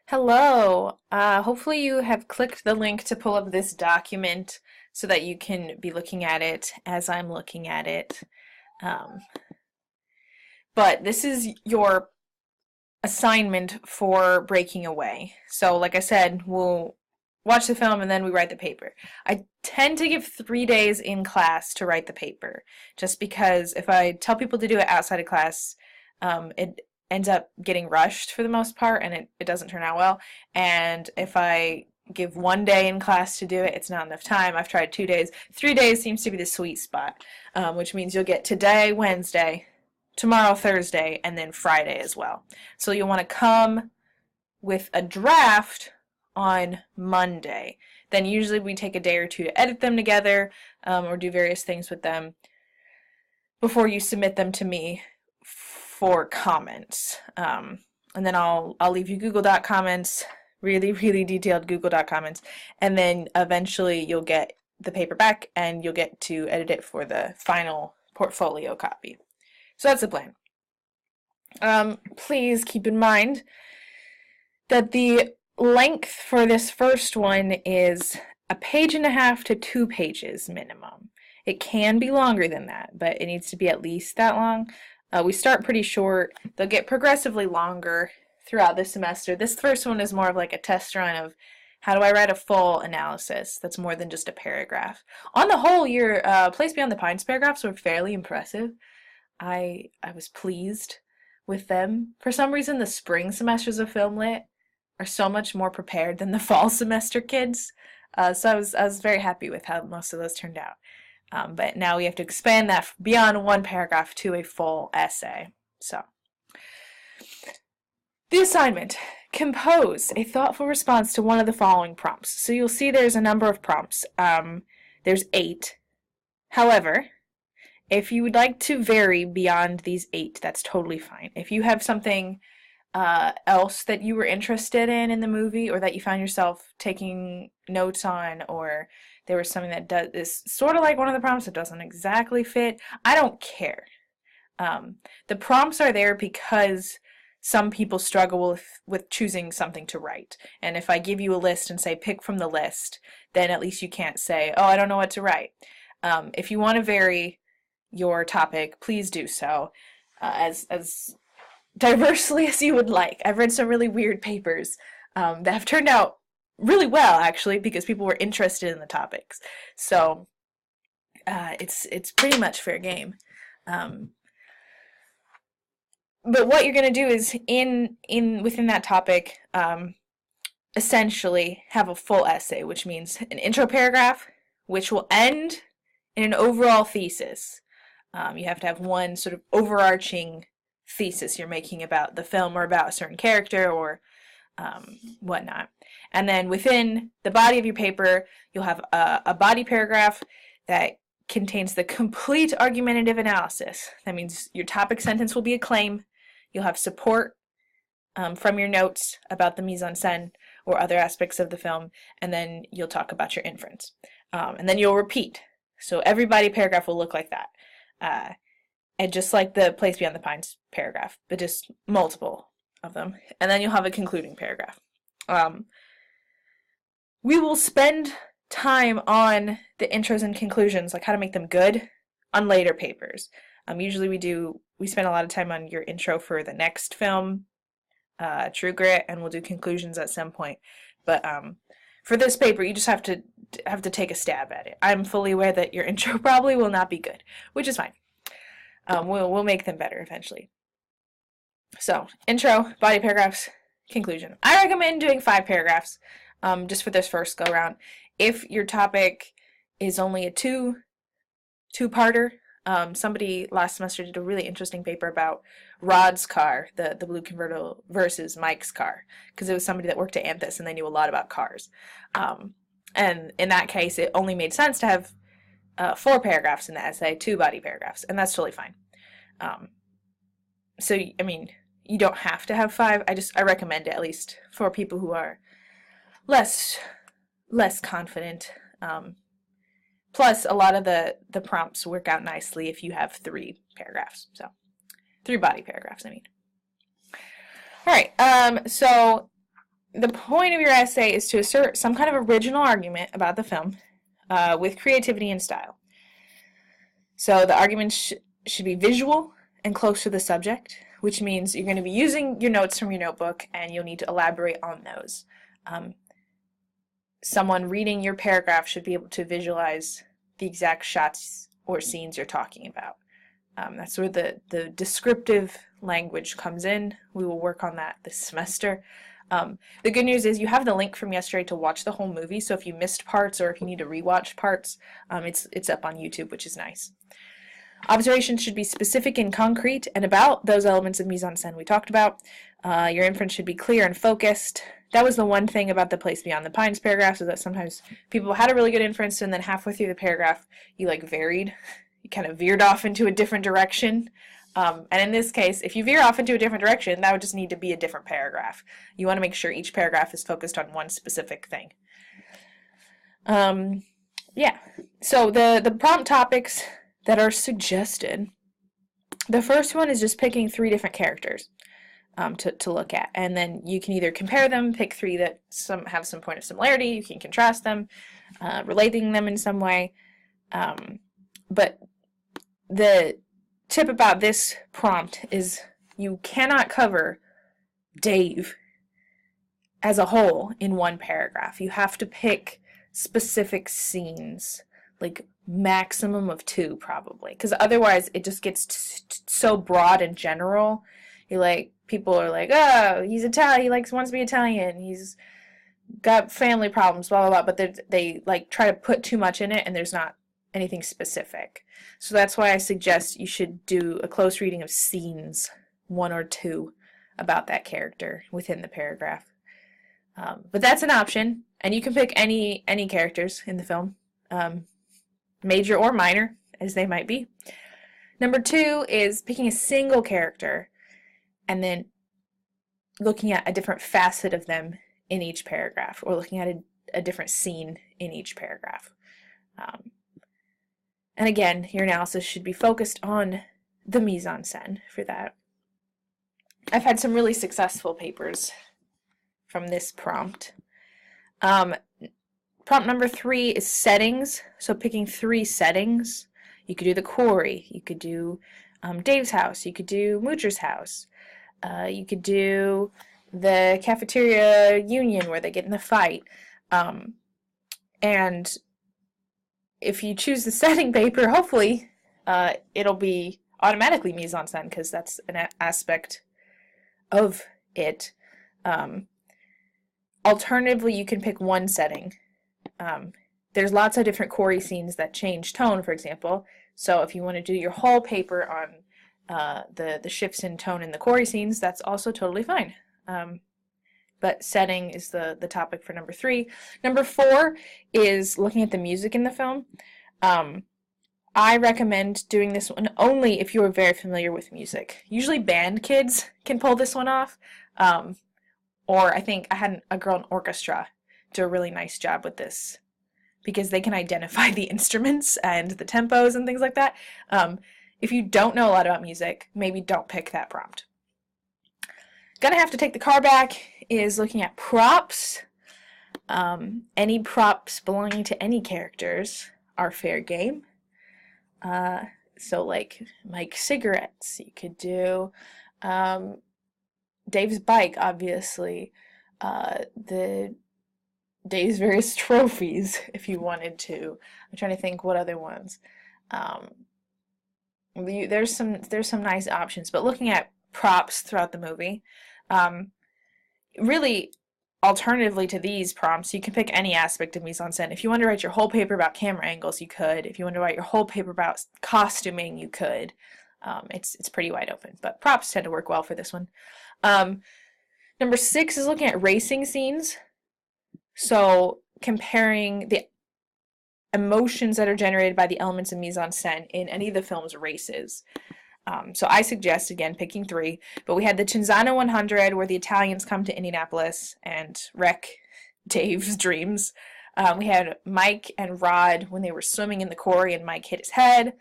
Hello. Hopefully you have clicked the link to pull up this document so that you can be looking at it as I'm looking at it. Um, but this is your assignment for Breaking Away. So, like I said, we'll watch the film and then we write the paper. I tend to give 3 days in class to write the paper, just because if I tell people to do it outside of class, it ends up getting rushed for the most part and it doesn't turn out well. And if I give one day in class to do it, it's not enough time. I've tried 2 days. 3 days seems to be the sweet spot, which means you'll get today, Wednesday, tomorrow, Thursday, and then Friday as well. So you'll want to come with a draft on Monday. Then usually we take a day or two to edit them together or do various things with them before you submit them to me for comments. And then I'll leave you Google Doc comments, really detailed Google Doc comments, and then eventually you'll get the paper back and you'll get to edit it for the final portfolio copy. So that's the plan. Please keep in mind that the length for this first one is 1.5 to 2 pages minimum. It can be longer than that, but it needs to be at least that long. We start pretty short. They'll get progressively longer throughout the semester. This first one is more of like a test run of how do I write a full analysis that's more than just a paragraph. On the whole, your Place Beyond the Pines paragraphs were fairly impressive. I was pleased with them. For some reason, the spring semesters of film lit are so much more prepared than the fall semester kids. So I was very happy with how most of those turned out. But now we have to expand that beyond one paragraph to a full essay. So, the assignment. Compose a thoughtful response to one of the following prompts. So you'll see there's a number of prompts. There's 8. However, if you would like to vary beyond these 8, that's totally fine. If you have something else that you were interested in the movie, or that you found yourself taking notes on, or there was something that is sort of like one of the prompts that doesn't exactly fit, I don't care. The prompts are there because some people struggle with choosing something to write. And if I give you a list and say pick from the list, then at least you can't say, oh, I don't know what to write. If you want to vary your topic, please do so as diversely as you would like. I've read some really weird papers that have turned out really well, actually, because people were interested in the topics. So it's pretty much fair game. But what you're going to do is within that topic, essentially have a full essay, which means an intro paragraph, which will end in an overall thesis. You have to have one sort of overarching thesis you're making about the film or about a certain character or whatnot. And then within the body of your paper, you'll have a body paragraph that contains the complete argumentative analysis. That means your topic sentence will be a claim. You'll have support from your notes about the mise-en-scène or other aspects of the film, and then you'll talk about your inference. And then you'll repeat. So every body paragraph will look like that. And just like the Place Beyond the Pines paragraph, but just multiple of them. And then you'll have a concluding paragraph. We will spend time on the intros and conclusions, like how to make them good, on later papers. Usually we spend a lot of time on your intro for the next film, True Grit, and we'll do conclusions at some point. But for this paper, you just have to take a stab at it. I'm fully aware that your intro probably will not be good, which is fine. We'll make them better eventually. So, intro, body paragraphs, conclusion. I recommend doing 5 paragraphs just for this first go round. If your topic is only a two-parter, somebody last semester did a really interesting paper about Rod's car, the blue convertible, versus Mike's car, because it was somebody that worked at Anthus and they knew a lot about cars. And in that case, it only made sense to have 4 paragraphs in the essay, 2 body paragraphs, and that's totally fine. So, I mean, you don't have to have 5. I recommend it, at least for people who are less confident. Plus, a lot of the prompts work out nicely if you have 3 paragraphs. So, 3 body paragraphs, I mean. All right, so the point of your essay is to assert some kind of original argument about the film with creativity and style. So the argument should be visual and close to the subject, which means you're going to be using your notes from your notebook and you'll need to elaborate on those. Someone reading your paragraph should be able to visualize the exact shots or scenes you're talking about. That's where the descriptive language comes in. We will work on that this semester. The good news is you have the link from yesterday to watch the whole movie, so if you missed parts or if you need to rewatch parts, it's up on YouTube, which is nice. Observations should be specific and concrete and about those elements of mise-en-scène we talked about. Your inference should be clear and focused. That was the one thing about the Place Beyond the Pines paragraph, is that sometimes people had a really good inference and then halfway through the paragraph you varied. You kind of veered off into a different direction. And in this case, if you veer off into a different direction, that would just need to be a different paragraph. You want to make sure each paragraph is focused on one specific thing. Yeah, so the prompt topics that are suggested, the first one is just picking 3 different characters to look at, and then you can either compare them, pick 3 that have some point of similarity, you can contrast them, relating them in some way, but the tip about this prompt is you cannot cover Dave as a whole in one paragraph. You have to pick specific scenes, like maximum of 2 probably, because otherwise it just gets so broad and general. People are like, oh, he's Italian, he wants to be Italian, he's got family problems, blah blah blah, but they try to put too much in it and there's not anything specific. So that's why I suggest you should do a close reading of scenes, 1 or 2, about that character within the paragraph. But that's an option, and you can pick any characters in the film, major or minor, as they might be. Number 2 is picking a single character and then looking at a different facet of them in each paragraph, or looking at a different scene in each paragraph. And again, your analysis should be focused on the mise-en-scène for that. I've had some really successful papers from this prompt. Prompt number 3 is settings, so picking 3 settings. You could do the quarry, you could do Dave's house, you could do Moocher's house, you could do the cafeteria union where they get in the fight, and if you choose the setting paper, hopefully it'll be automatically mise-en-scène, because that's an aspect of it. Alternatively, you can pick one setting. There's lots of different quarry scenes that change tone, for example. So if you want to do your whole paper on the shifts in tone in the quarry scenes, that's also totally fine. But setting is the topic for number 3. Number 4 is looking at the music in the film. I recommend doing this one only if you are very familiar with music. Usually band kids can pull this one off. Or I think I had a girl in orchestra do a really nice job with this, because they can identify the instruments and the tempos and things like that. If you don't know a lot about music, maybe don't pick that prompt. Gonna have to take the car back is looking at props. Any props belonging to any characters are fair game. So like Mike's cigarettes, you could do Dave's bike, obviously, Dave's various trophies, if you wanted to. I'm trying to think what other ones. There's some nice options, but looking at props throughout the movie, really, alternatively to these prompts, you can pick any aspect of mise-en-scène. If you want to write your whole paper about camera angles, you could. If you want to write your whole paper about costuming, you could. It's pretty wide open, but props tend to work well for this one. Number 6 is looking at racing scenes. So comparing the emotions that are generated by the elements of mise-en-scène in any of the film's races. So I suggest, again, picking 3, but we had the Cinzano 100, where the Italians come to Indianapolis and wreck Dave's dreams. We had Mike and Rod when they were swimming in the quarry and Mike hit his head.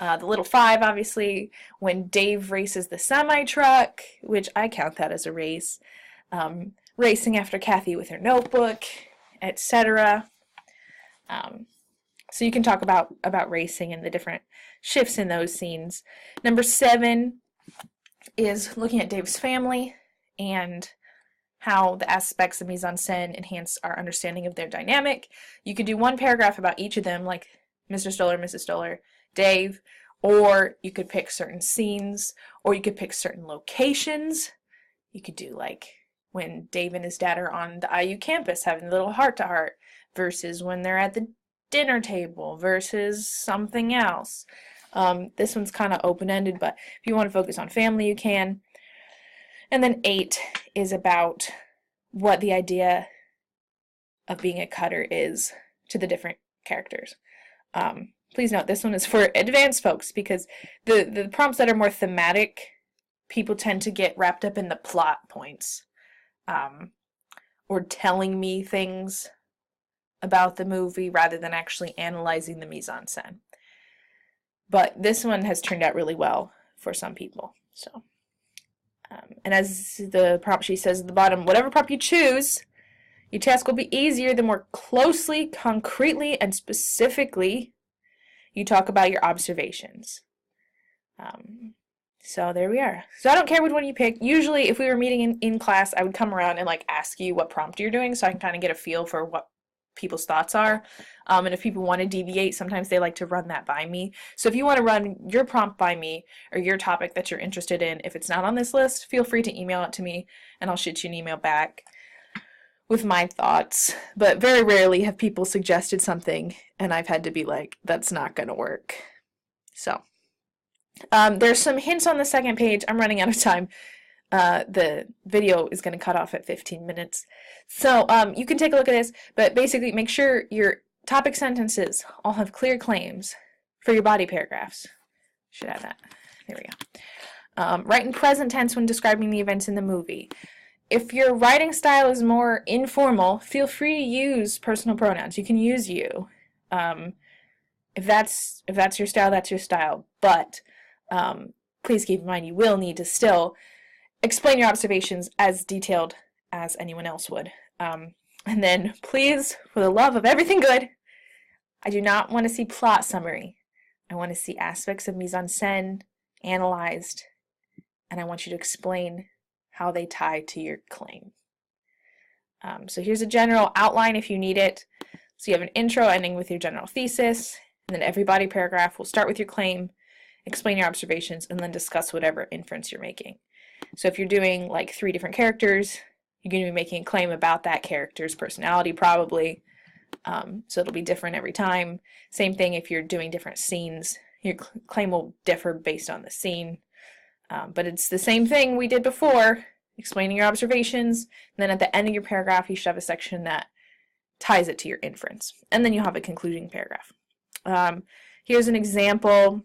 The Little 5, obviously, when Dave races the semi-truck, which I count that as a race. racing after Kathy with her notebook, etc. So you can talk about racing and the different shifts in those scenes. Number 7 is looking at Dave's family and how the aspects of mise-en-scène enhance our understanding of their dynamic. You could do one paragraph about each of them, like Mr. Stoller, Mrs. Stoller, Dave, or you could pick certain scenes, or you could pick certain locations. You could do like when Dave and his dad are on the IU campus having a little heart-to-heart versus when they're at the dinner table versus something else. This one's kind of open-ended, but if you want to focus on family, you can. And then 8 is about what the idea of being a cutter is to the different characters. Please note, this one is for advanced folks because the prompts that are more thematic, people tend to get wrapped up in the plot points or telling me things about the movie rather than actually analyzing the mise-en-scène. But this one has turned out really well for some people. So, and as the prompt sheet says at the bottom, whatever prompt you choose, your task will be easier the more closely, concretely, and specifically you talk about your observations. So there we are. So I don't care which one you pick. Usually if we were meeting in class, I would come around and like ask you what prompt you're doing so I can kind of get a feel for what people's thoughts are. And if people want to deviate, sometimes they like to run that by me. So if you want to run your prompt by me or your topic that you're interested in, if it's not on this list, feel free to email it to me and I'll shoot you an email back with my thoughts. But very rarely have people suggested something and I've had to be like, that's not going to work. So there's some hints on the second page. I'm running out of time. The video is going to cut off at 15 minutes. So you can take a look at this, but basically make sure your topic sentences all have clear claims for your body paragraphs. Should have that. There we go. Write in present tense when describing the events in the movie. If your writing style is more informal, feel free to use personal pronouns. You can use you. If that's your style, that's your style. But please keep in mind you will need to still explain your observations as detailed as anyone else would. And then please, for the love of everything good, I do not want to see plot summary. I want to see aspects of mise-en-scène analyzed, and I want you to explain how they tie to your claim. So here's a general outline if you need it. So you have an intro ending with your general thesis, and then every body paragraph will start with your claim, explain your observations, and then discuss whatever inference you're making. So if you're doing like 3 different characters, you're going to be making a claim about that character's personality probably. So it'll be different every time. Same thing if you're doing different scenes. Your claim will differ based on the scene. But it's the same thing we did before, explaining your observations. And then at the end of your paragraph, you should have a section that ties it to your inference. And then you'll have a concluding paragraph. Here's an example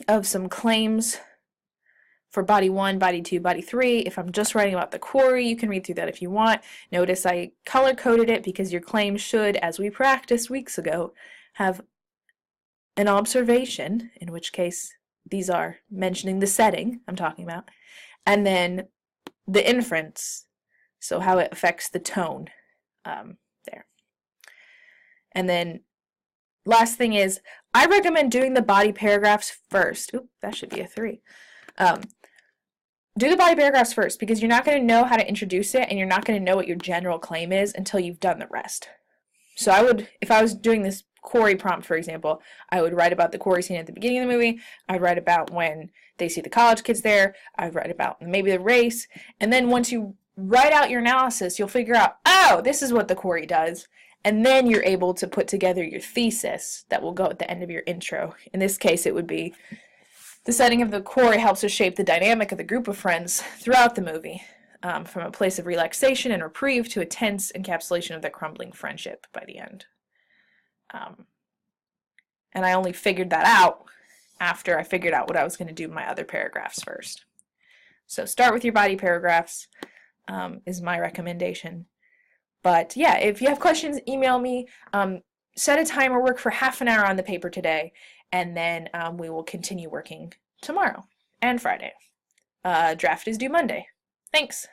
of some claims for body 1, body 2, body 3. If I'm just writing about the quarry, you can read through that if you want. Notice I color-coded it because your claim should, as we practiced weeks ago, have an observation, in which case these are mentioning the setting I'm talking about, and then the inference, so how it affects the tone there. And then last thing is, I recommend doing the body paragraphs first. Oop, that should be a 3. Do the body paragraphs first because you're not going to know how to introduce it and you're not going to know what your general claim is until you've done the rest. So I would, if I was doing this quarry prompt, for example, I would write about the quarry scene at the beginning of the movie. I'd write about when they see the college kids there. I'd write about maybe the race. And then once you write out your analysis, you'll figure out, oh, this is what the quarry does. And then you're able to put together your thesis that will go at the end of your intro. In this case, it would be the setting of the quarry helps to shape the dynamic of the group of friends throughout the movie, from a place of relaxation and reprieve to a tense encapsulation of their crumbling friendship by the end. And I only figured that out after I figured out what I was going to do in my other paragraphs first. So start with your body paragraphs is my recommendation. But yeah, if you have questions, email me. Set a timer, work for half an hour on the paper today, and then we will continue working tomorrow and Friday. Draft is due Monday. Thanks.